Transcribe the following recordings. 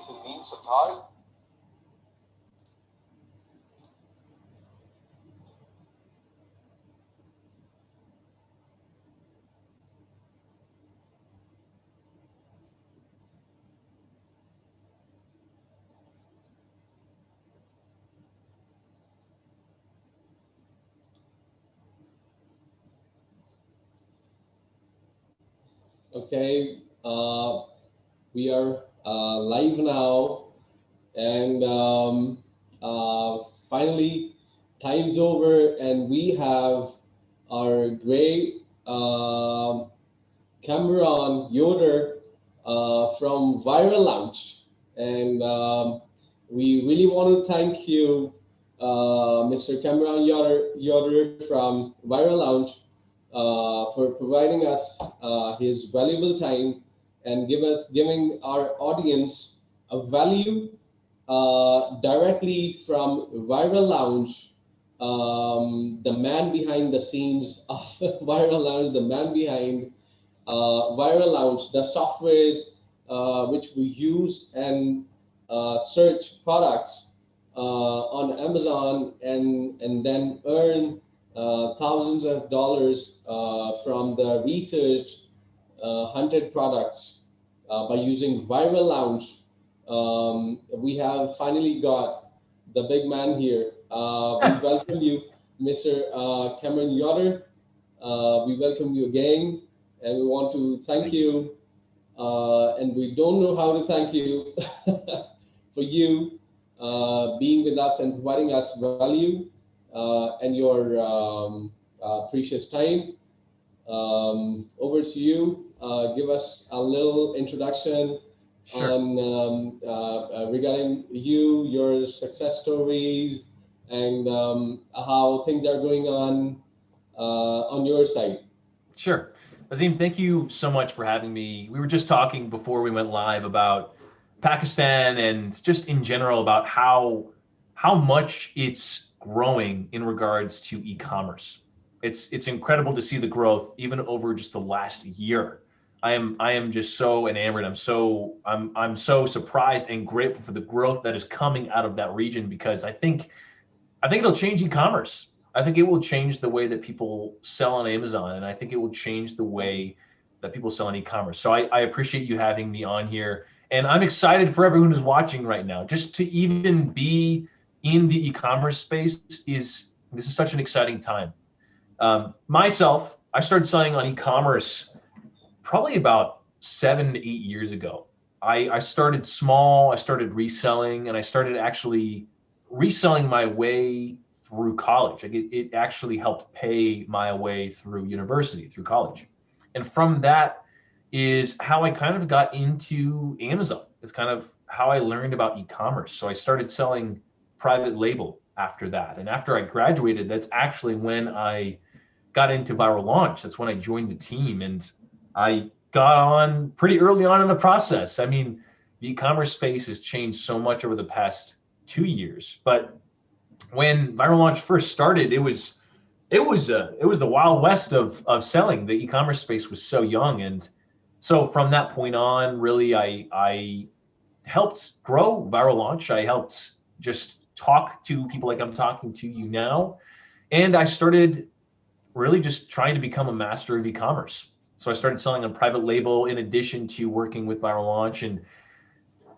It's Azeem SATTAR. Okay, we are live now, and finally, time's over, and we have our great CAMERON YODER from Viral Lounge, and we really want to thank you, Mr. CAMERON YODER from Viral Lounge, for providing us his valuable time and giving our audience a value directly from Viral Lounge, the man behind the scenes of Viral Lounge, the man behind Viral Lounge, the softwares which we use and search products on Amazon and then earn thousands of dollars from the research hunted products by using Viral Lounge. We have finally got the big man here. We welcome you, Mr. CAMERON YODER. We welcome you again, and we want to thank you. And we don't know how to thank you for you being with us and providing us value and your precious time. Over to you. Give us a little introduction on regarding you, your success stories, and how things are going on your side. Sure. Azeem, thank you so much for having me. We were just talking before we went live about Pakistan and just in general about how much it's growing in regards to e-commerce. It's incredible to see the growth even over just the last year. I am just so enamored. I'm so surprised and grateful for the growth that is coming out of that region, because I think it'll change e-commerce. I think it will change the way that people sell on Amazon, and I think it will change the way that people sell on e-commerce. So I appreciate you having me on here, and I'm excited for everyone who's watching right now. Just to even be in the e-commerce space this is such an exciting time. Myself, I started selling on e-commerce probably about 7 to 8 years ago. I started small, I started reselling, and I started actually reselling my way through college. It actually helped pay my way through university, through college. And from that is how I kind of got into Amazon. It's kind of how I learned about e-commerce. So I started selling private label after that. And after I graduated, that's actually when I got into Viral Launch. That's when I joined the team, and I got on pretty early on in the process. I mean, the e-commerce space has changed so much over the past 2 years, but when Viral Launch first started, it was the Wild West of selling. The e-commerce space was so young, and so from that point on, really, I helped grow Viral Launch. I helped just talk to people like I'm talking to you now, and I started really just trying to become a master of e-commerce. So I started selling on private label in addition to working with Viral Launch, and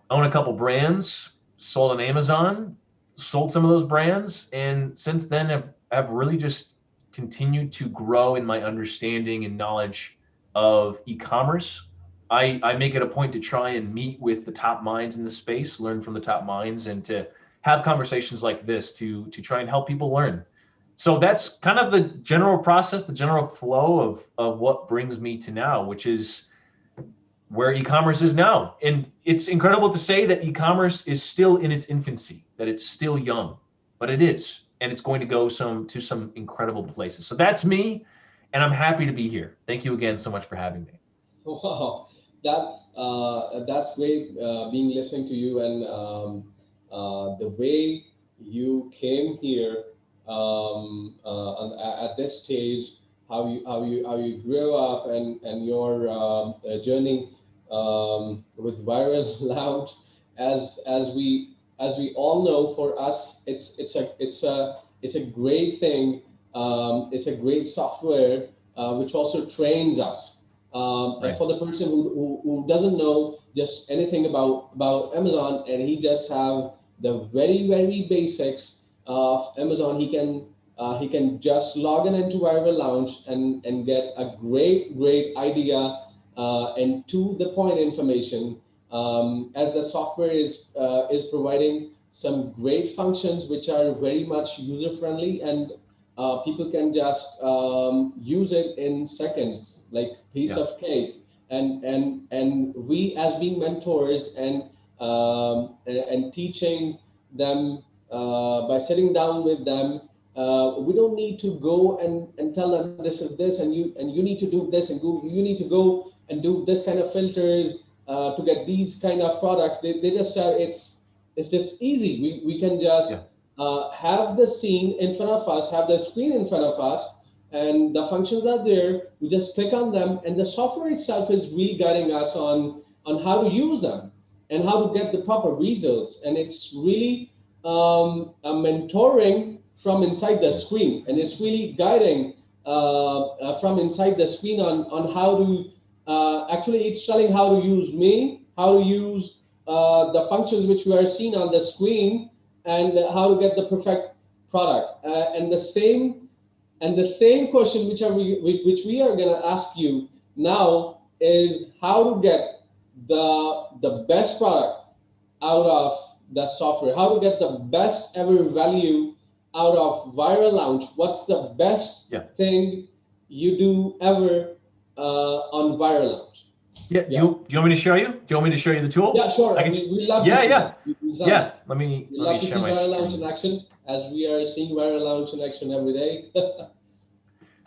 own a couple brands, sold on Amazon, sold some of those brands, and since then have really just continued to grow in my understanding and knowledge of e-commerce. I make it a point to try and meet with the top minds in the space, learn from the top minds, and to have conversations like this to try and help people learn. So that's kind of the general process, the general flow of what brings me to now, which is where e-commerce is now. And it's incredible to say that e-commerce is still in its infancy, that it's still young, but it is, and it's going to go to some incredible places. So that's me, and I'm happy to be here. Thank you again so much for having me. Wow, that's great being listening to you, and the way you came here at this stage, how you grew up, and your journey with Viral Lounge, as we all know, for us, it's a great thing. It's a great software which also trains us. And for the person who doesn't know just anything about Amazon, and he just have the very basics of Amazon, he can just log in into Viral Launch and get a great idea and to the point information, as the software is providing some great functions which are very much user friendly, and people can just use it in seconds, like piece of cake. And we, as being mentors and teaching them by sitting down with them, we don't need to go and tell them this is this, and you need to do this, and you need to go and do this kind of filters to get these kind of products. They just it's just easy. We can just have the scene in front of us, have the screen in front of us, and the functions are there. We just click on them, and the software itself is really guiding us on how to use them and how to get the proper results. And it's really a mentoring from inside the screen, and it's really guiding from inside the screen on how to actually, it's telling how to use me, how to use the functions which we are seeing on the screen, and how to get the perfect product. And the same question which we are going to ask you now is how to get the best product out of the software, how to get the best ever value out of Viral Launch. What's the best thing you do ever on Viral Launch? Do you want me to show you? Do you want me to show you the tool? Yeah, sure. We love to see that. Let me share my Viral screen. Launch in action, as we are seeing Viral Launch in action every day.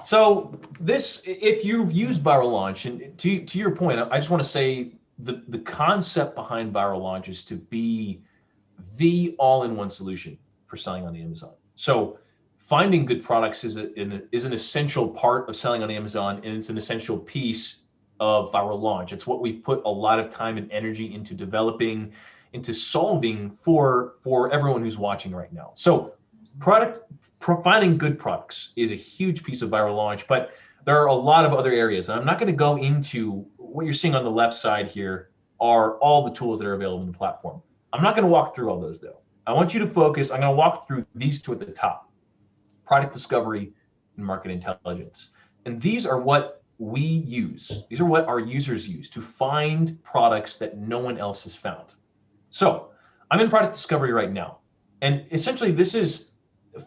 So this, if you've used Viral Launch, and to your point, I just want to say the concept behind Viral Launch is to be the all-in-one solution for selling on Amazon. So finding good products is an essential part of selling on Amazon, and it's an essential piece of Viral Launch. It's what we've put a lot of time and energy into developing, into solving for everyone who's watching right now. So finding good products is a huge piece of Viral Launch, but there are a lot of other areas. And I'm not going to go into what you're seeing on the left side here are all the tools that are available in the platform. I'm not going to walk through all those though. I want you to focus. I'm going to walk through these two at the top: product discovery and market intelligence. And these are what we use. These are what our users use to find products that no one else has found. So I'm in product discovery right now. And essentially this is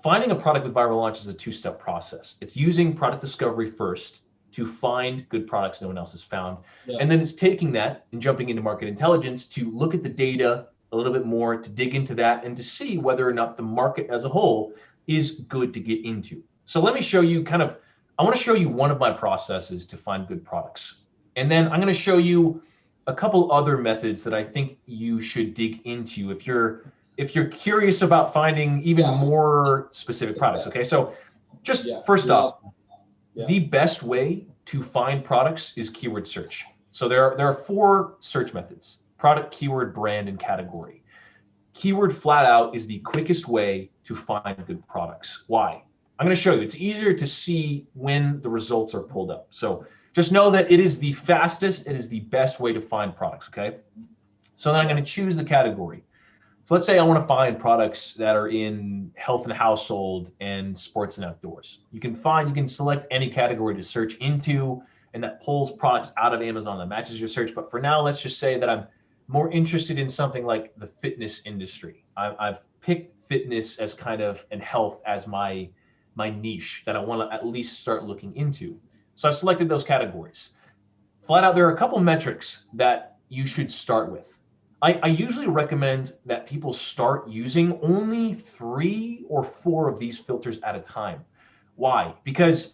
finding a product with Viral Launch is a two-step process. It's using product discovery first to find good products no one else has found. And then it's taking that and jumping into market intelligence to look at the data a little bit more, to dig into that and to see whether or not the market as a whole is good to get into. So let me show you I want to show you one of my processes to find good products. And then I'm going to show you a couple other methods that I think you should dig into if you're curious about finding even more specific products. Okay, so just first off, the best way to find products is keyword search. So there are 4 search methods: product, keyword, brand, and category. Keyword flat out is the quickest way to find good products. Why? I'm going to show you. It's easier to see when the results are pulled up. So just know that it is the fastest, it is the best way to find products, okay? So then I'm going to choose the category. So let's say I want to find products that are in health and household and sports and outdoors. You can select any category to search into, and that pulls products out of Amazon that matches your search. But for now, let's just say that I'm more interested in something like the fitness industry. I've picked fitness as and health as my niche that I want to at least start looking into. So I've selected those categories. Flat out, there are a couple metrics that you should start with. I usually recommend that people start using only 3 or 4 of these filters at a time. Why? Because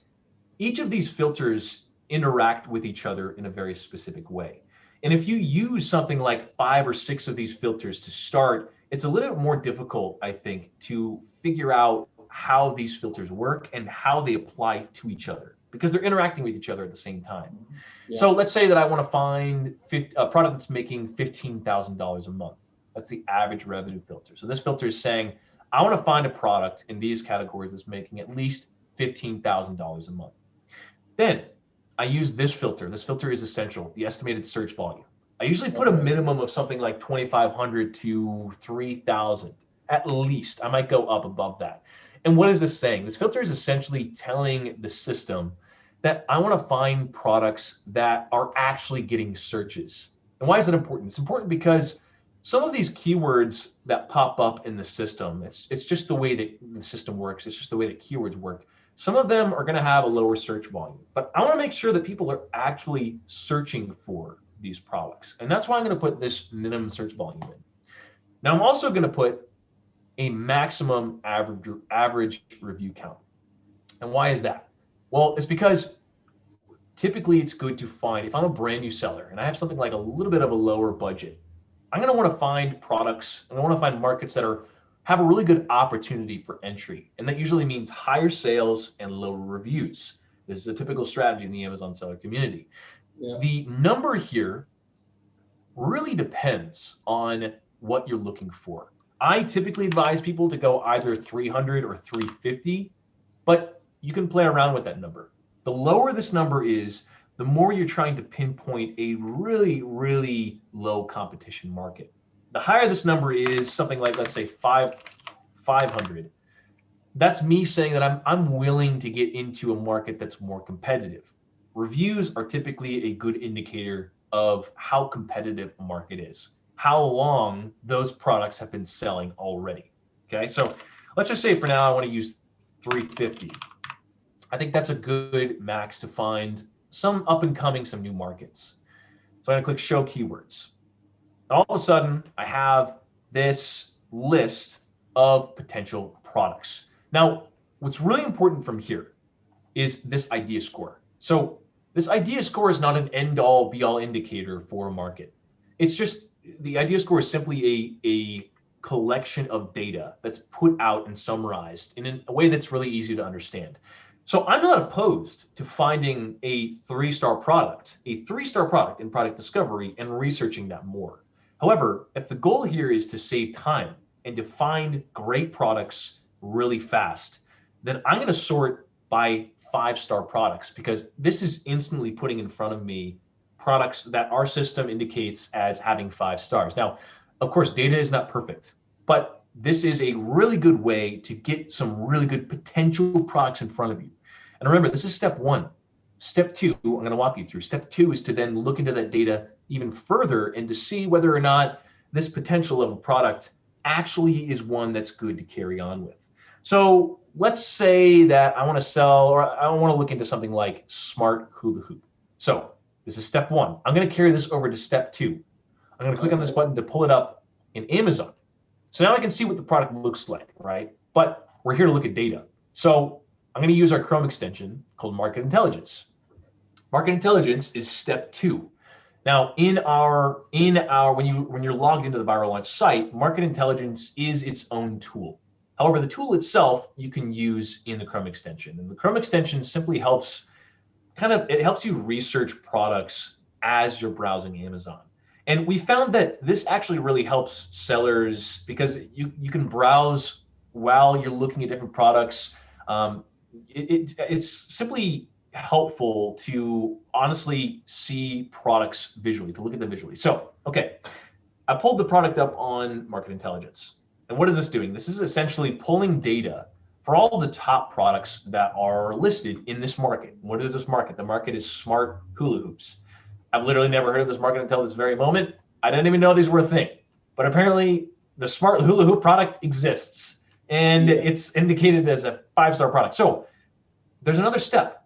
each of these filters interact with each other in a very specific way. And if you use something like 5 or 6 of these filters to start, it's a little bit more difficult, I think, to figure out how these filters work and how they apply to each other, because they're interacting with each other at the same time. So let's say that I want to find a product that's making $15,000 a month. That's the average revenue filter. So this filter is saying, I want to find a product in these categories that's making at least $15,000 a month. Then I use this filter. This filter is essential, the estimated search volume. I usually put a minimum of something like 2,500 to 3,000 at least. I might go up above that. And what is this saying? This filter is essentially telling the system that I want to find products that are actually getting searches. And why is that important? It's important because some of these keywords that pop up in the system, it's just the way that the system works. It's just the way that keywords work. Some of them are going to have a lower search volume, but I want to make sure that people are actually searching for these products. And that's why I'm going to put this minimum search volume in. Now, I'm also going to put a maximum average review count. And why is that? Well, it's because typically it's good to find, if I'm a brand new seller and I have something like a little bit of a lower budget, I'm going to want to find products, and I want to find markets that have a really good opportunity for entry. And that usually means higher sales and lower reviews. This is a typical strategy in the Amazon seller community. Yeah. The number here really depends on what you're looking for. I typically advise people to go either 300 or 350, but you can play around with that number. The lower this number is, the more you're trying to pinpoint a really, really low competition market. The higher this number is, something like, let's say 500. That's me saying that I'm willing to get into a market that's more competitive. Reviews are typically a good indicator of how competitive a market is, how long those products have been selling already. Okay, so let's just say for now I want to use 350. I think that's a good max to find some up and coming, some new markets. So I'm going to click show keywords. All of a sudden, I have this list of potential products. Now, what's really important from here is this idea score. So this idea score is not an end-all, be-all indicator for a market. It's just, the idea score is simply a collection of data that's put out and summarized in a way that's really easy to understand. So I'm not opposed to finding a 3-star product in product discovery and researching that more. However, if the goal here is to save time and to find great products really fast, then I'm going to sort by 5-star products, because this is instantly putting in front of me products that our system indicates as having 5 stars. Now, of course, data is not perfect, but this is a really good way to get some really good potential products in front of you. And remember, this is step 1. Step 2, I'm going to walk you through. Step 2 is to then look into that data even further and to see whether or not this potential of a product actually is one that's good to carry on with. So let's say that I want to sell, or I want to look into something like smart hula hoop. So this is step 1. I'm going to carry this over to step 2. I'm going to click on this button to pull it up in Amazon. So now I can see what the product looks like, right? But we're here to look at data. So I'm going to use our Chrome extension called Market Intelligence. Market Intelligence is step 2. Now, when you're logged into the Viral Launch site, Market Intelligence is its own tool. However, the tool itself you can use in the Chrome extension, and the Chrome extension simply helps you research products as you're browsing Amazon. And we found that this actually really helps sellers because you can browse while you're looking at different products. It's simply helpful to honestly see products visually, to look at them visually. So, okay, I pulled the product up on Market Intelligence. And what is this doing? This is essentially pulling data for all the top products that are listed in this market. What is this market? The market is smart hula hoops. I've literally never heard of this market until this very moment. I didn't even know these were a thing. But apparently the smart hula hoop product exists, and it's indicated as a 5-star product. So there's another step.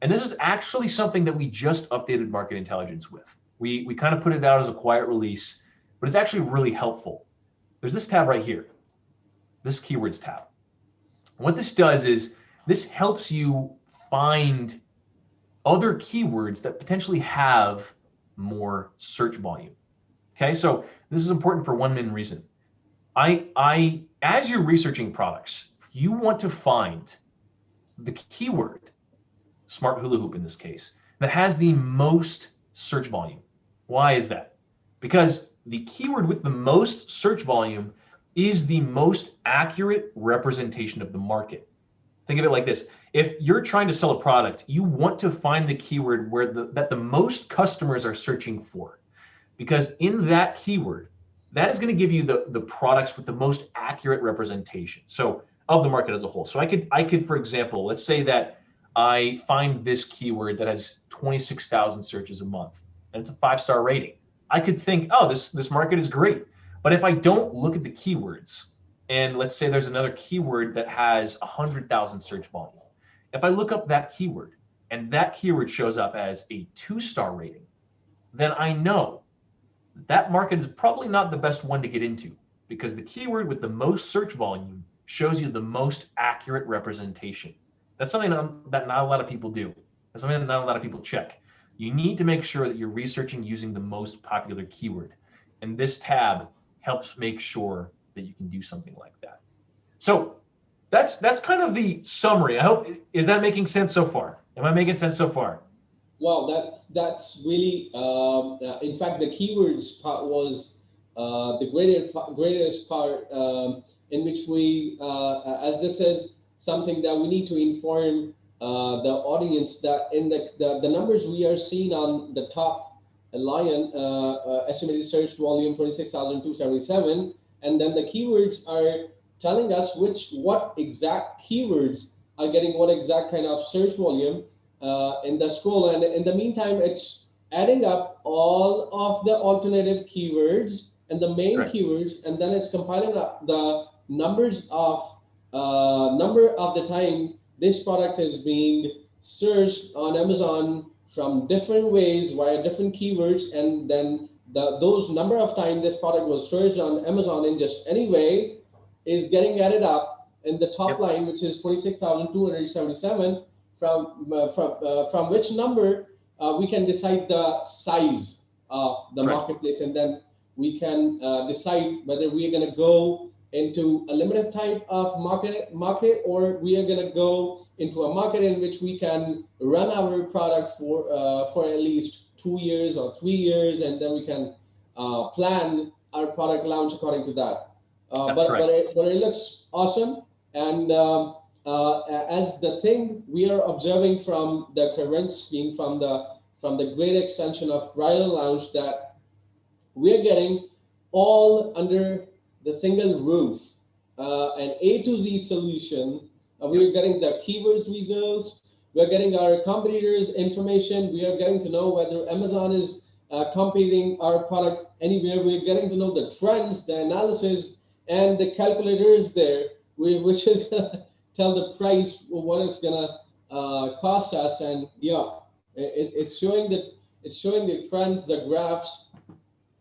And this is actually something that we just updated Market Intelligence with. We kind of put it out as a quiet release, but it's actually really helpful. There's this tab right here, this keywords tab. What this does is this helps you find other keywords that potentially have more search volume. Okay, so this is important for one main reason. As you're researching products, you want to find the keyword, smart hula hoop in this case, that has the most search volume. Why is that? Because the keyword with the most search volume is the most accurate representation of the market. Think of it like this. If you're trying to sell a product, you want to find the keyword where that the most customers are searching for. Because in that keyword, that is going to give you the products with the most accurate representation. So of the market as a whole. So I could, for example, let's say that I find this keyword that has 26,000 searches a month, and it's a 5-star rating. I could think, oh, this market is great. But if I don't look at the keywords, and let's say there's another keyword that has 100,000 search volume, if I look up that keyword and that keyword shows up as a 2-star rating, then I know that market is probably not the best one to get into, because the keyword with the most search volume shows you the most accurate representation. That's something that not a lot of people do. That's something that not a lot of people check. You need to make sure that you're researching using the most popular keyword. And this tab helps make sure that you can do something like that. So that's kind of the summary. I hope, is that making sense so far? Am I making sense so far? Well, that's really, in fact, the keywords part was the greatest part, in which we, as this is something that we need to inform the audience, that in the numbers we are seeing on the top line, estimated search volume 26,277, and then the keywords are telling us what exact keywords are getting what exact kind of search volume in the scroll. And in the meantime, it's adding up all of the alternative keywords and the main keywords, and then it's compiling up the numbers of number of the time this product is being searched on Amazon from different ways via different keywords, and then those number of time this product was searched on Amazon in just any way is getting added up in the top line, which is 26,277, from which number we can decide the size of the marketplace, and then we can decide whether we are going to go into a limited type of market, or we are going to go into a market in which we can run our product for at least 2 years or 3 years, and then we can plan our product launch according to that. But it looks awesome, and as the thing we are observing from the current scheme, from the great extension of bridal lounge, that we're getting all under the single roof, an A to Z solution. We're getting the keywords results, we're getting our competitors information, we are getting to know whether Amazon is competing our product anywhere, we're getting to know the trends, the analysis, and the calculators there, which is gonna tell the price, what it's gonna cost us. And yeah, it's showing the trends, the graphs.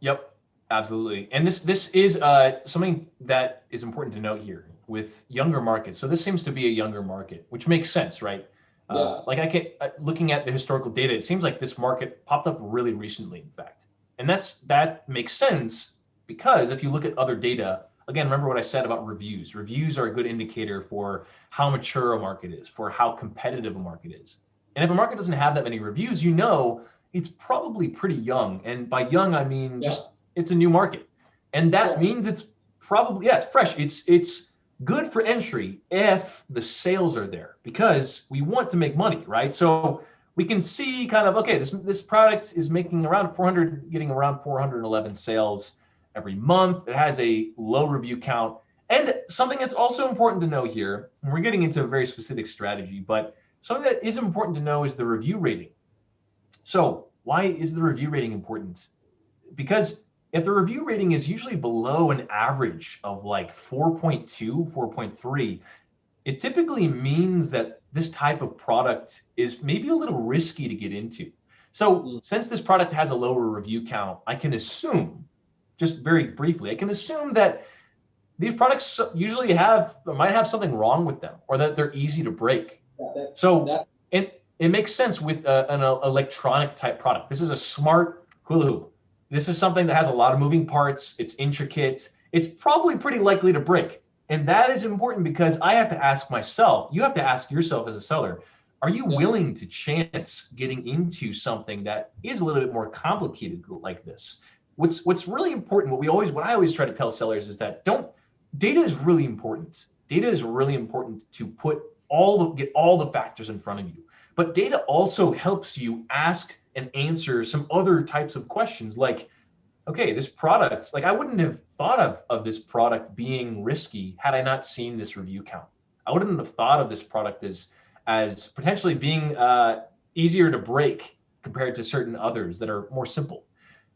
Yep. Absolutely. And this is something that is important to note here with younger markets. So this seems to be a younger market, which makes sense, right? Like looking at the historical data, it seems like this market popped up really recently, in fact. And that makes sense, because if you look at other data, again, remember what I said about reviews. Reviews are a good indicator for how mature a market is, for how competitive a market is. And if a market doesn't have that many reviews, you know it's probably pretty young. And by young, I mean just it's a new market, and that means it's probably, it's fresh. It's good for entry if the sales are there, because we want to make money, right? So we can see kind of, okay, this product is making getting around 411 sales every month. It has a low review count. And something that's also important to know here, and we're getting into a very specific strategy, but something that is important to know is the review rating. So why is the review rating important? Because if the review rating is usually below an average of like 4.2, 4.3, it typically means that this type of product is maybe a little risky to get into. So since this product has a lower review count, I can assume, just very briefly, I can assume that these products usually might have something wrong with them, or that they're easy to break. It makes sense with an electronic type product. This is a smart hula hoop. This is something that has a lot of moving parts. It's intricate. It's probably pretty likely to break. And that is important, because I have to ask myself, you have to ask yourself as a seller, are you willing to chance getting into something that is a little bit more complicated like this? what's really important, what I always try to tell sellers is that data is really important. Data is really important to get all the factors in front of you. But data also helps you ask and answer some other types of questions like, okay, this product, like I wouldn't have thought of this product being risky had I not seen this review count. I wouldn't have thought of this product as potentially being easier to break compared to certain others that are more simple.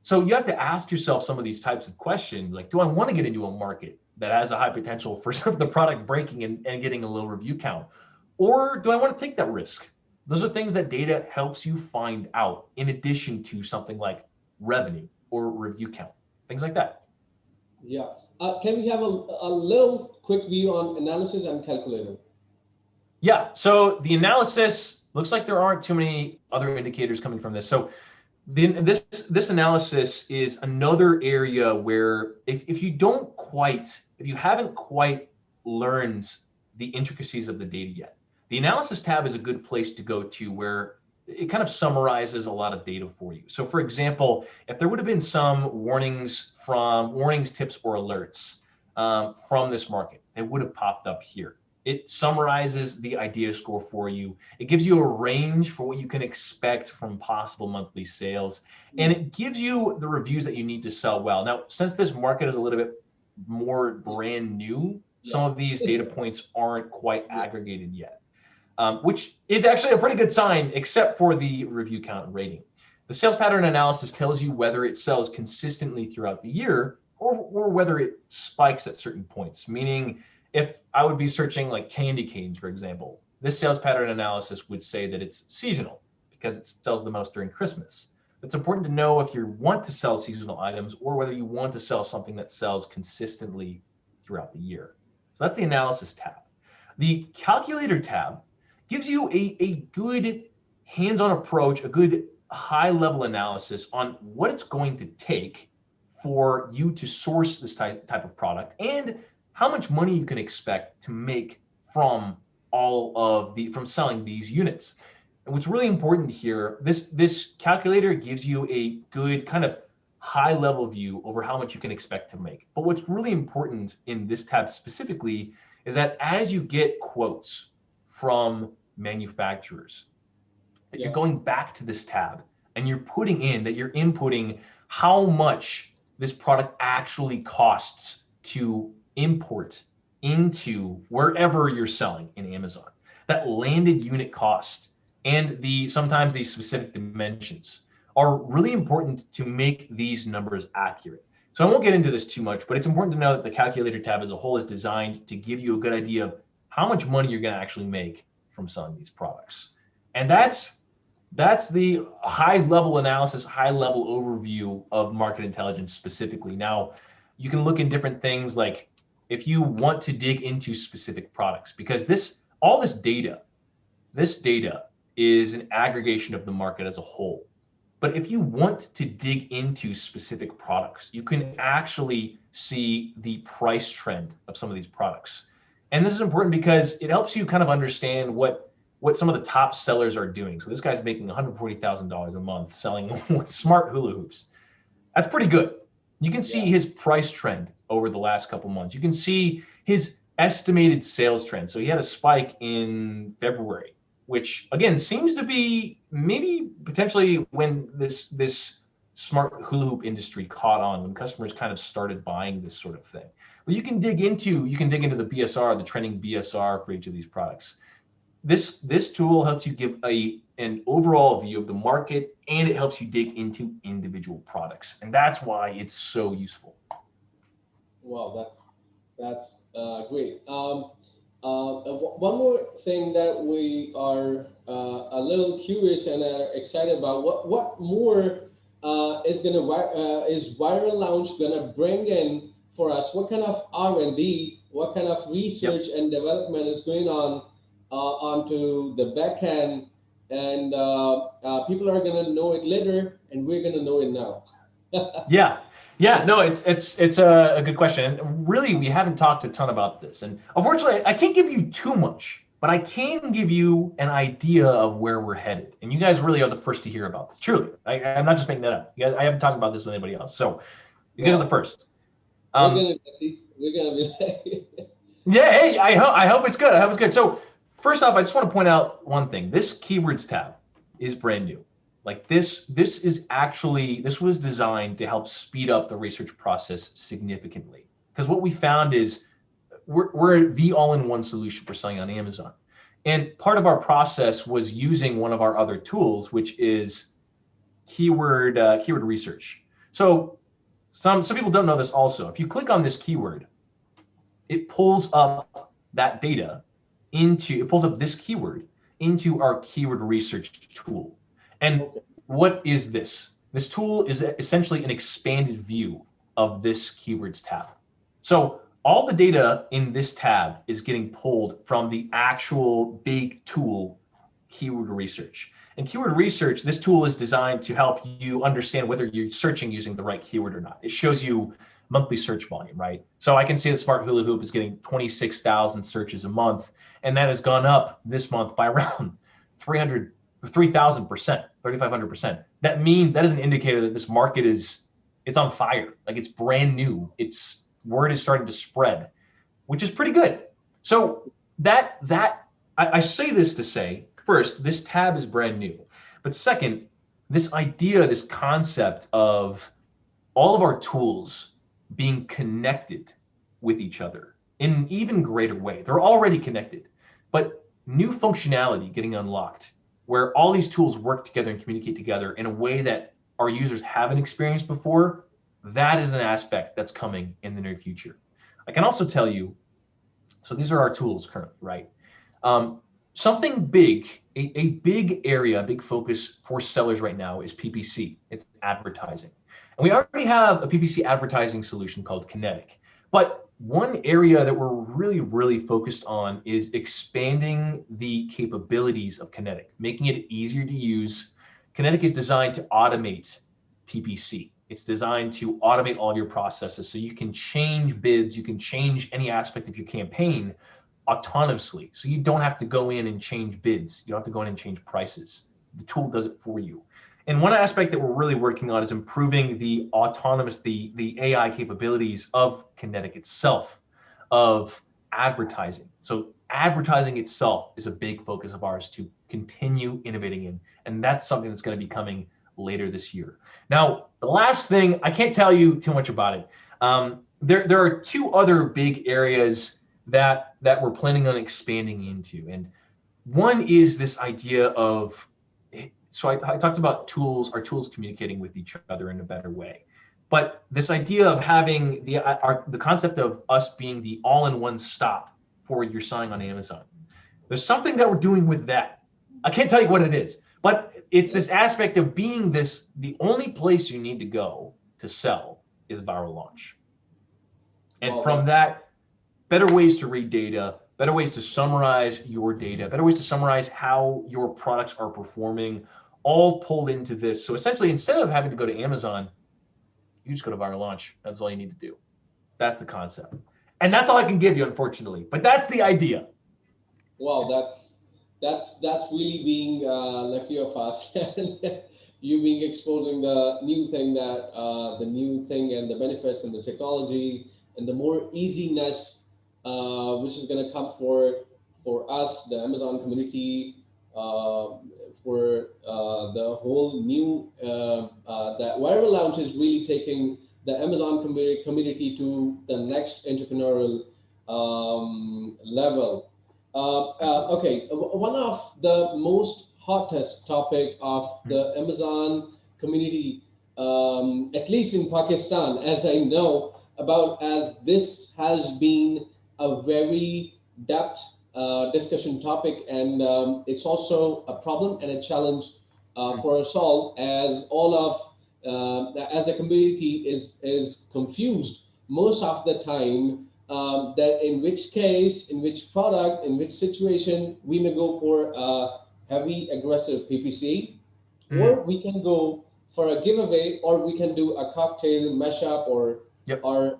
So you have to ask yourself some of these types of questions, like, do I want to get into a market that has a high potential for some of the product breaking and getting a low review count? Or do I want to take that risk? Those are things that data helps you find out in addition to something like revenue or review count, things like that. Yeah. Can we have a little quick view on analysis and calculator? Yeah. So the analysis looks like there aren't too many other indicators coming from this. So this analysis is another area where if you haven't quite learned the intricacies of the data yet, the analysis tab is a good place to go to where it kind of summarizes a lot of data for you. So for example, if there would have been some warnings, tips, or alerts from this market, they would have popped up here. It summarizes the idea score for you. It gives you a range for what you can expect from possible monthly sales. And it gives you the reviews that you need to sell well. Now, since this market is a little bit more brand new, some of these data points aren't quite aggregated yet, which is actually a pretty good sign, except for the review count rating. The sales pattern analysis tells you whether it sells consistently throughout the year or whether it spikes at certain points, meaning if I would be searching like candy canes, for example, this sales pattern analysis would say that it's seasonal because it sells the most during Christmas. It's important to know if you want to sell seasonal items or whether you want to sell something that sells consistently throughout the year. So that's the analysis tab. The calculator tab gives you a good hands-on approach, a good high-level analysis on what it's going to take for you to source this type of product and how much money you can expect to make from selling these units. And what's really important here, this calculator gives you a good kind of high level view over how much you can expect to make. But what's really important in this tab specifically is that as you get quotes from manufacturers, that you're going back to this tab and you're inputting how much this product actually costs to import into wherever you're selling in Amazon. That landed unit cost and sometimes these specific dimensions are really important to make these numbers accurate. So I won't get into this too much, but it's important to know that the calculator tab as a whole is designed to give you a good idea of how much money you're going to actually make from selling these products. And that's the high level analysis, high level overview of market intelligence specifically. Now, you can look in different things like if you want to dig into specific products, because this data is an aggregation of the market as a whole. But if you want to dig into specific products, you can actually see the price trend of some of these products. And this is important because it helps you kind of understand what some of the top sellers are doing. So this guy's making $140,000 a month selling smart hula hoops. That's pretty good. You can see his price trend over the last couple months. You can see his estimated sales trend. So he had a spike in February, which again seems to be maybe potentially when this smart hula hoop industry caught on, when customers kind of started buying this sort of thing. But you can dig into the BSR, the trending BSR for each of these products. This tool helps you give an overall view of the market, and it helps you dig into individual products, and that's why it's so useful. Wow, that's great. One more thing that we are a little curious and excited about. What more is Viral Lounge gonna bring in for us? What kind of R&D, what kind of research and development is going on onto the back end, and people are gonna know it later, and we're gonna know it now. No, it's a good question. And really, we haven't talked a ton about this, and unfortunately, I can't give you too much but I can give you an idea of where we're headed. And you guys really are the first to hear about this. Truly, I'm not just making that up. You guys, I haven't talked about this with anybody else. So you guys are the first. We're gonna be like yeah, hey, I hope it's good. I hope it's good. So first off, I just want to point out one thing. This keywords tab is brand new. Like this was designed to help speed up the research process significantly. Because what we found is we're the all-in-one solution for selling on Amazon. And part of our process was using one of our other tools, which is keyword research. So some people don't know this also. If you click on this keyword, it pulls up that data it pulls up this keyword into our keyword research tool. And what is this? This tool is essentially an expanded view of this keywords tab. So all the data in this tab is getting pulled from the actual big tool, keyword research. And keyword research, this tool is designed to help you understand whether you're searching using the right keyword or not. It shows you monthly search volume, right? So I can see that Smart Hula Hoop is getting 26,000 searches a month, and that has gone up this month by around 3,000%, 3,500%. That means that is an indicator that this market it's on fire. Like it's brand new. Word is starting to spread, which is pretty good. So I say this to say, first, this tab is brand new. But second, this idea, this concept of all of our tools being connected with each other in an even greater way. They're already connected, but new functionality getting unlocked where all these tools work together and communicate together in a way that our users haven't experienced before. That is an aspect that's coming in the near future. I can also tell you, so these are our tools currently, right? Something big, a big area, a big focus for sellers right now is PPC. It's advertising. And we already have a PPC advertising solution called Kinetic. But one area that we're really, really focused on is expanding the capabilities of Kinetic, making it easier to use. Kinetic is designed to automate PPC. It's designed to automate all of your processes so you can change bids, you can change any aspect of your campaign autonomously. So you don't have to go in and change bids. You don't have to go in and change prices. The tool does it for you. And one aspect that we're really working on is improving the the AI capabilities of Kinetic itself, of advertising. So advertising itself is a big focus of ours to continue innovating in. And that's something that's going to be coming later this year. Now, the last thing, I can't tell you too much about it. There are two other big areas that we're planning on expanding into. And one is this idea of, so I talked about our tools communicating with each other in a better way. But this idea of having the concept of us being the all-in-one stop for your selling on Amazon. There's something that we're doing with that. I can't tell you what it is, but it's this aspect of being the only place you need to go to sell is Viral Launch. And from that, better ways to read data, better ways to summarize your data, better ways to summarize how your products are performing, all pulled into this. So essentially, instead of having to go to Amazon, you just go to Viral Launch. That's all you need to do. That's the concept. And that's all I can give you, unfortunately. But that's the idea. Wow, that's really being lucky of us. You being exposing the new thing and the benefits and the technology and the more easiness which is going to come for us, the Amazon community, for the whole new that Viral Launch is really taking the Amazon community to the next entrepreneurial level. Okay, one of the most hottest topic of the Amazon community, at least in Pakistan, as I know about, as this has been a very depth discussion topic, and it's also a problem and a challenge for us all, as the community is confused most of the time, that in which case, in which product, in which situation we may go for a heavy aggressive PPC, or we can go for a giveaway, or we can do a cocktail mashup, or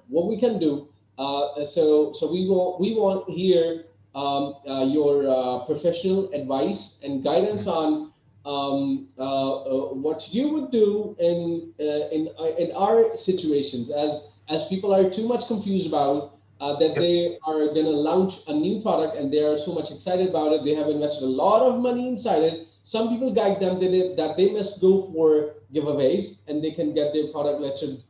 what we can do. So we want here your professional advice and guidance on what you would do in our situations as people are too much confused about that Yep. they are going to launch a new product and they are so much excited about it. They have invested a lot of money inside it. Some people guide them that they must go for giveaways and they can get their product listed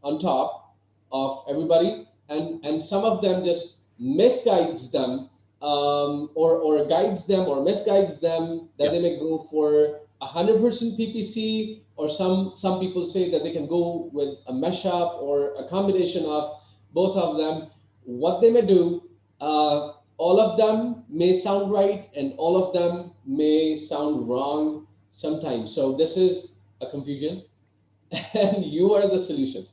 on top of everybody. And some of them just misguides them or guides them or misguides them that Yep. they may go for 100% PPC, or some people say that they can go with a mashup or a combination of both of them. What they may do, all of them may sound right and all of them may sound wrong sometimes. So this is a confusion and you are the solution.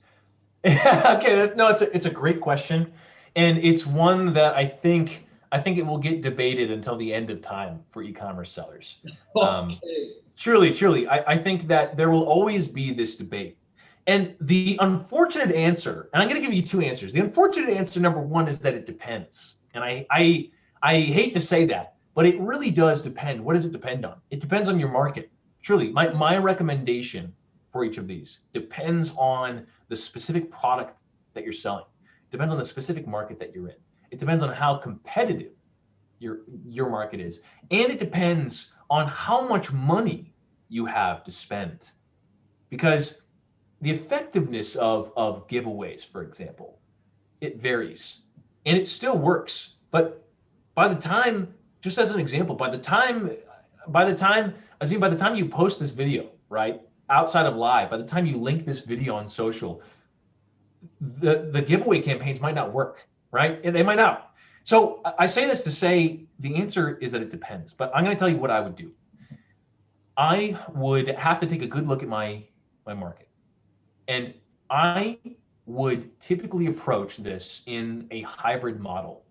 Okay, it's a great question, and it's one that I think it will get debated until the end of time for e-commerce sellers. Okay. Truly, I think that there will always be this debate. And the unfortunate answer, and I'm going to give you two answers. The unfortunate answer, number one, is that it depends. And I hate to say that, but it really does depend. What does it depend on? It depends on your market. Truly, my recommendation for each of these depends on the specific product that you're selling. It depends on the specific market that you're in. It depends on how competitive your market is. And it depends on how much money you have to spend. Because the effectiveness of giveaways, for example, it varies and it still works. But by the time, just as an example, by the time, Azeem, by the time you post this video, right, outside of live, by the time you link this video on social, the giveaway campaigns might not work, right? They might not. So I say this to say the answer is that it depends, but I'm going to tell you what I would do. I would have to take a good look at my market. And I would typically approach this in a hybrid model.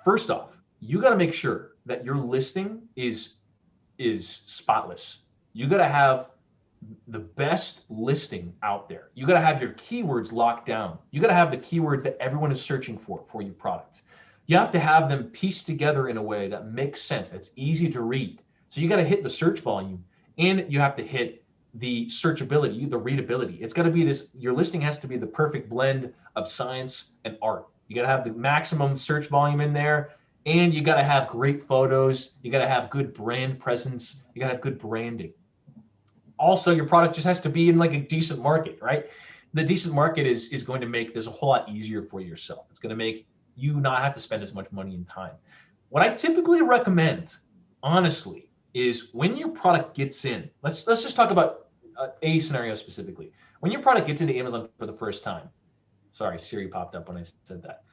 First off, you got to make sure that your listing is spotless. You got to have the best listing out there. You got to have your keywords locked down. You got to have the keywords that everyone is searching for your product. You have to have them pieced together in a way that makes sense, that's easy to read. So you got to hit the search volume, and you have to hit the searchability, the readability. It's got to be this, your listing has to be the perfect blend of science and art. You got to have the maximum search volume in there, and you got to have great photos. You got to have good brand presence. You got to have good branding. Also, your product just has to be in like a decent market, right? The decent market is going to make this a whole lot easier for yourself. It's going to make you not have to spend as much money and time. What I typically recommend, honestly, is when your product gets in, let's just talk about a scenario specifically. When your product gets into Amazon for the first time, sorry, Siri popped up when I said that.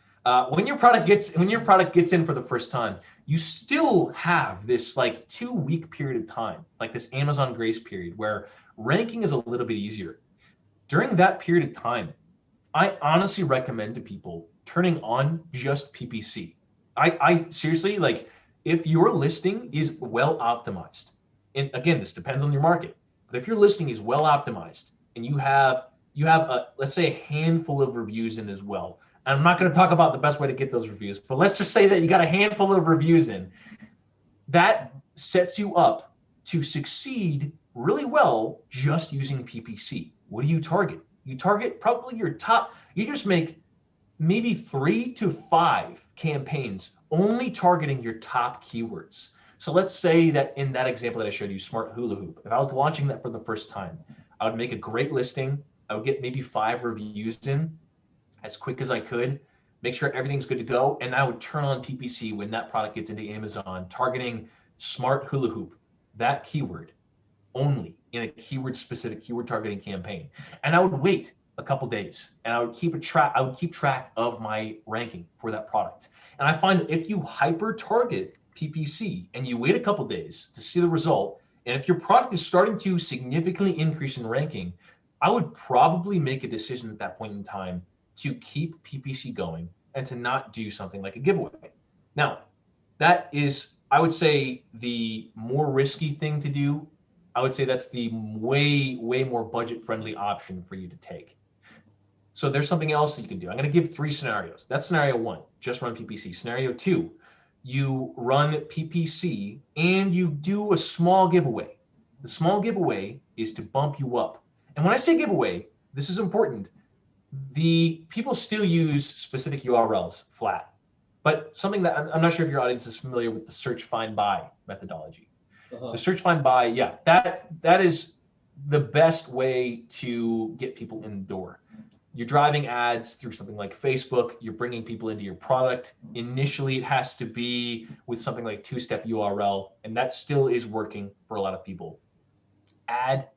When your product gets in for the first time, you still have this like 2-week period of time, like this Amazon grace period where ranking is a little bit easier. During that period of time, I honestly recommend to people turning on just PPC. I seriously, like, if your listing is well optimized, and again, this depends on your market, but if your listing is well optimized and you have let's say a handful of reviews in as well. And I'm not going to talk about the best way to get those reviews, but let's just say that you got a handful of reviews in. That sets you up to succeed really well just using PPC. What do you target? You target probably your top, you just make maybe 3 to 5 campaigns only targeting your top keywords. So let's say that in that example that I showed you, Smart Hula Hoop, if I was launching that for the first time, I would make a great listing. I would get maybe 5 reviews in as quick as I could, make sure everything's good to go, and I would turn on PPC when that product gets into Amazon, targeting Smart Hula Hoop, that keyword only in a keyword-specific keyword targeting campaign. And I would wait a couple days, and I would keep track of my ranking for that product. And I find that if you hyper target PPC and you wait a couple days to see the result, and if your product is starting to significantly increase in ranking, I would probably make a decision at that point in time to keep PPC going and to not do something like a giveaway. Now, that is, I would say, the more risky thing to do. I would say that's the way more budget-friendly option for you to take. So there's something else that you can do. I'm going to give 3 scenarios. That's scenario 1, just run PPC. Scenario 2, you run PPC and you do a small giveaway. The small giveaway is to bump you up. And when I say giveaway, this is important. The people still use specific URLs flat, but something that I'm not sure if your audience is familiar with the search, find, buy methodology. The search, find, buy, yeah, that is the best way to get people in the door. You're driving ads through something like Facebook, you're bringing people into your product. Initially, it has to be with something like two-step URL, and that still is working for a lot of people.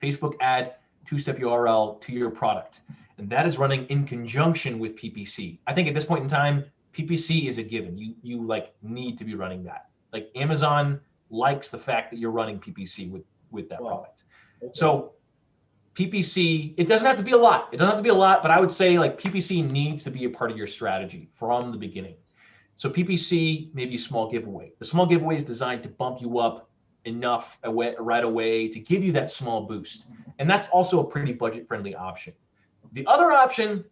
Facebook ad, two-step URL to your product. And that is running in conjunction with PPC. I think at this point in time, PPC is a given. You like need to be running that. Like Amazon likes the fact that you're running PPC with that product. Okay. So PPC, it doesn't have to be a lot. It doesn't have to be a lot, but I would say like PPC needs to be a part of your strategy from the beginning. So PPC, maybe a small giveaway. The small giveaway is designed to bump you up enough right away to give you that small boost. And that's also a pretty budget-friendly option. The other option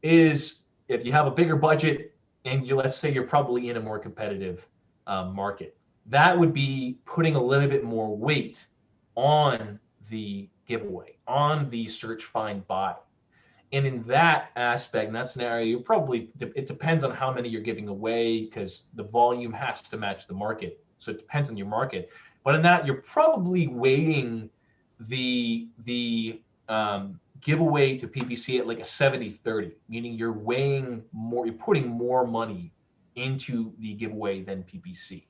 is if you have a bigger budget and let's say you're probably in a more competitive market, that would be putting a little bit more weight on the giveaway, on the search, find, buy. And in that aspect, in that scenario, it depends on how many you're giving away because the volume has to match the market. So it depends on your market. But in that, you're probably weighting the giveaway to PPC at like a 70-30, meaning you're weighing more, you're putting more money into the giveaway than PPC.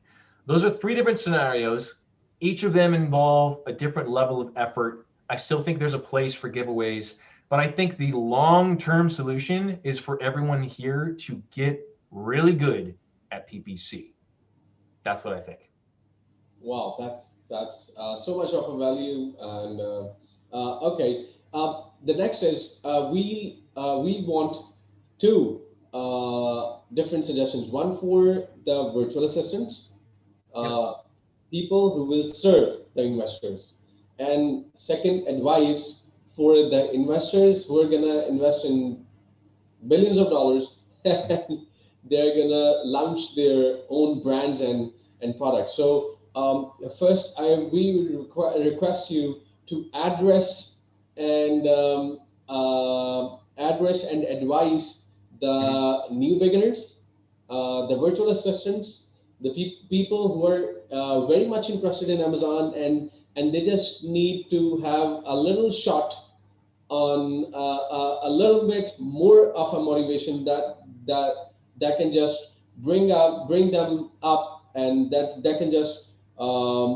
Those are three different scenarios. Each of them involve a different level of effort. I still think there's a place for giveaways, but I think the long-term solution is for everyone here to get really good at PPC. That's what I think. Wow, that's so much of a value. And okay, the next is we want two different suggestions. One for the virtual assistants, people who will serve the investors, and second, advice for the investors who are gonna invest in billions of dollars and they're gonna launch their own brands and products. So first, we would request you to address and advise the new beginners, the virtual assistants, the people who are very much interested in Amazon and they just need to have a little shot on a little bit more of a motivation that can just bring them up, and that can just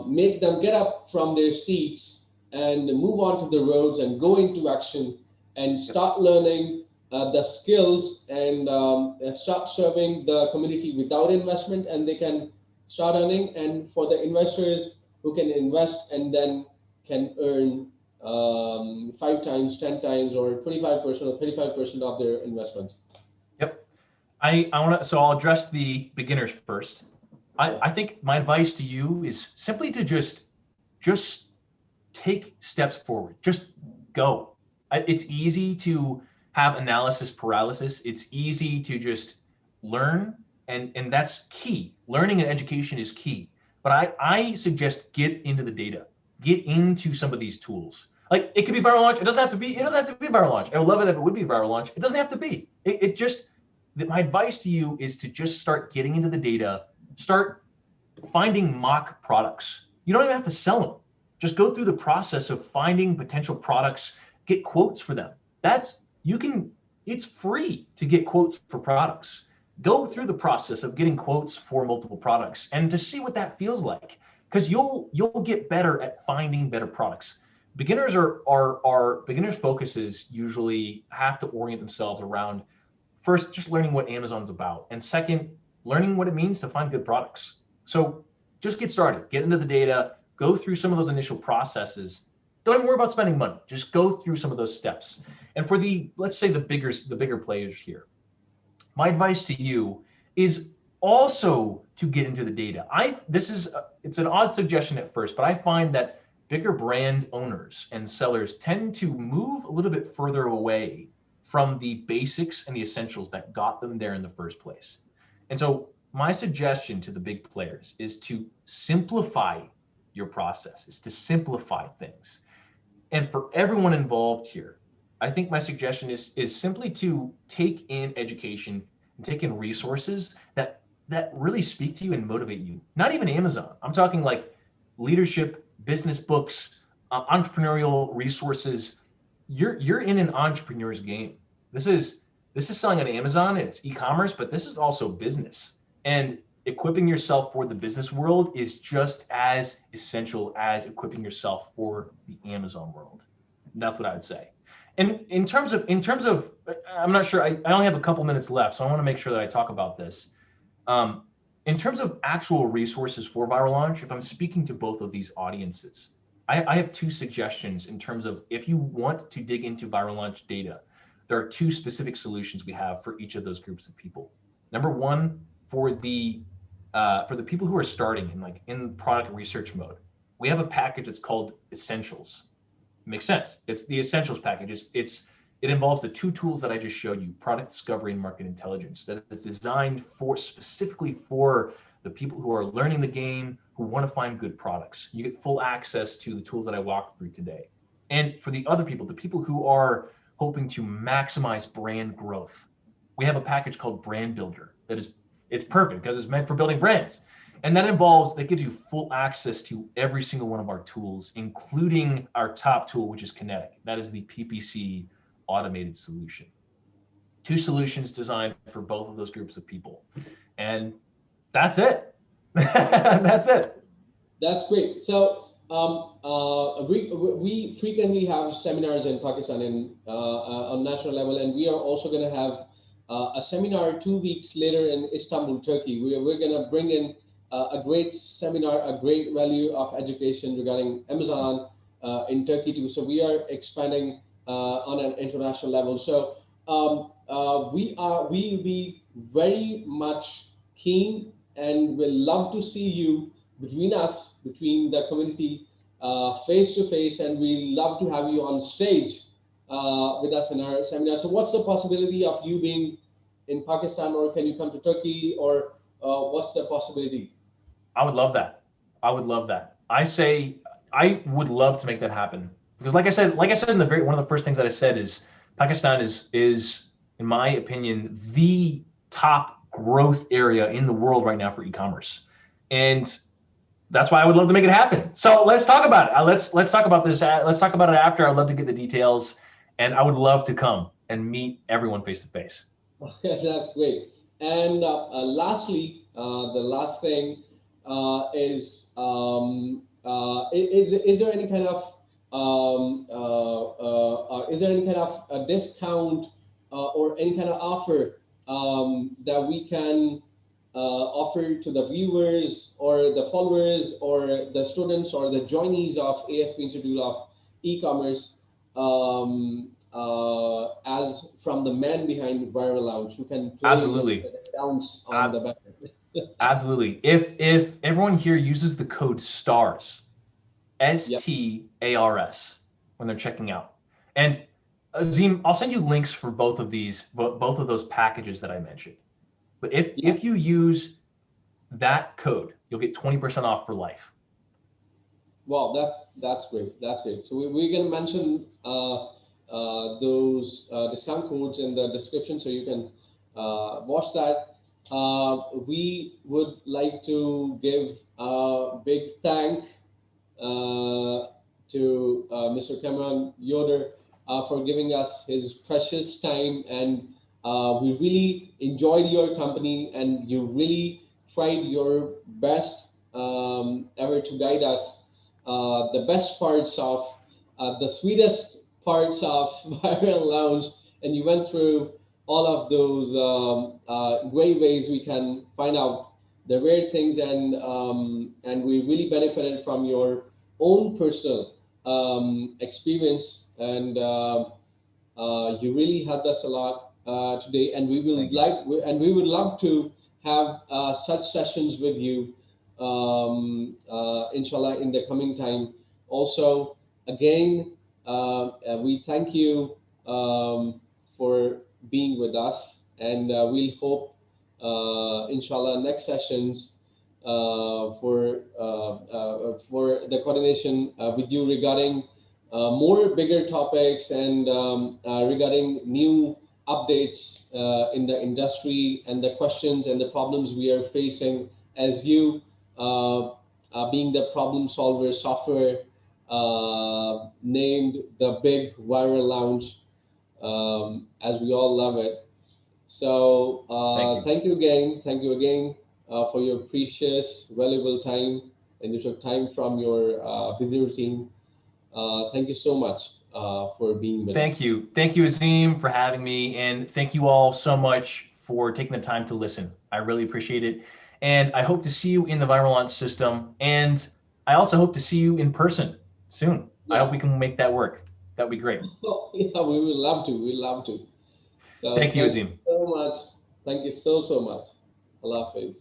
make them get up from their seats and move on to the roads and go into action and start learning the skills and start serving the community without investment, and they can start earning. And for the investors who can invest and then can earn 5 times, 10 times, or 25% or 35% of their investments. Yep. So I'll address the beginners first. I think my advice to you is simply to just take steps forward. Just go. It's easy to have analysis paralysis. It's easy to just learn, and that's key. Learning and education is key. But I suggest get into the data. Get into some of these tools. Like it could be viral launch. It doesn't have to be viral launch. I would love it if it would be viral launch. It doesn't have to be. My advice to you is to just start getting into the data. Start finding mock products. You don't even have to sell them. Just go through the process of finding potential products, get quotes for them. It's free to get quotes for products. Go through the process of getting quotes for multiple products and to see what that feels like, because you'll get better at finding better products. Beginners beginners focuses usually have to orient themselves around first, just learning what Amazon's about, and second, learning what it means to find good products. So just get started, get into the data, go through some of those initial processes. Don't even worry about spending money. Just go through some of those steps. And for let's say the bigger players here, my advice to you is also to get into the data. It's an odd suggestion at first, but I find that bigger brand owners and sellers tend to move a little bit further away from the basics and the essentials that got them there in the first place. And so my suggestion to the big players is to simplify your process, is to simplify things. And for everyone involved here, I think my suggestion is simply to take in education and take in resources that really speak to you and motivate you. Not even Amazon. I'm talking like leadership, business books, entrepreneurial resources. You're in an entrepreneur's game. This is selling on Amazon. It's e-commerce, but this is also business. And equipping yourself for the business world is just as essential as equipping yourself for the Amazon world. That's what I would say. And in terms of, I'm not sure, I only have a couple minutes left, so I want to make sure that I talk about this. In terms of actual resources for Viral Launch, if I'm speaking to both of these audiences, I have two suggestions in terms of if you want to dig into Viral Launch data, there are two specific solutions we have for each of those groups of people. Number one, for the people who are starting in product research mode, we have a package that's called Essentials. Makes sense. It's the Essentials package. It involves the two tools that I just showed you, product discovery and market intelligence, that is designed specifically for the people who are learning the game, who want to find good products. You get full access to the tools that I walked through today. And for the other people, the people who are hoping to maximize brand growth, we have a package called Brand Builder it's perfect because it's meant for building brands. And that gives you full access to every single one of our tools, including our top tool, which is Kinetic. That is the PPC automated solution. Two solutions designed for both of those groups of people. And that's it. That's it. That's great. So we frequently have seminars in Pakistan on national level, and we are also going to have a seminar 2 weeks later in Istanbul, Turkey. We're going to bring in a great seminar, a great value of education regarding Amazon in Turkey too. So we are expanding on an international level. So we'll be very much keen and will love to see you between the community, face to face, and we love to have you on stage with us in our seminar. So what's the possibility of you being in Pakistan, or can you come to Turkey, or what's the possibility? I would love that. I would love that. I would love to make that happen, because like I said in one of the first things that I said is Pakistan is in my opinion the top growth area in the world right now for e-commerce, and that's why I would love to make it happen. So let's talk about it. Let's talk about this. Let's talk about it after. I'd love to get the details, and I would love to come and meet everyone face to face. That's great. And lastly, the last thing is there any kind of a discount or any kind of offer that we can offer to the viewers or the followers or the students or the joinees of AFP Institute of E-commerce, as from the man behind Viral Launch, who can play Absolutely the discounts on the back end? Absolutely. If everyone here uses the code STARS, STARS, when they're checking out, and Azeem, I'll send you links for both of those packages that I mentioned. But if you use that code, you'll get 20% off for life. Wow, that's great. That's great. So we're going to mention those discount codes in the description, so you can watch that. We would like to give a big thank to Mr. Cameron Yoder for giving us his precious time, and we really enjoyed your company, and you really tried your best ever to guide us the best parts of the sweetest parts of Viral Lounge, and you went through all of those great ways we can find out the rare things, and we really benefited from your own personal experience, and you really helped us a lot today, and we would love to have such sessions with you, inshallah, in the coming time. Also, again, we thank you for being with us, and we'll hope inshallah, next sessions for the coordination with you regarding more bigger topics and regarding new updates in the industry and the questions and the problems we are facing as you being the problem solver software named the big viral lounge, as we all love it. So thank you again. Thank you again for your precious, valuable time, and you took time from your busy routine. Thank you so much for being with us. Thank you. Thank you, Azeem, for having me. And thank you all so much for taking the time to listen. I really appreciate it. And I hope to see you in the Viral Launch system. And I also hope to see you in person soon. Yeah. I hope we can make that work. That'd be great. Oh, yeah, we would love to. We'd love to. So thank you, Azeem. So much. Thank you so much. Allah Hafiz.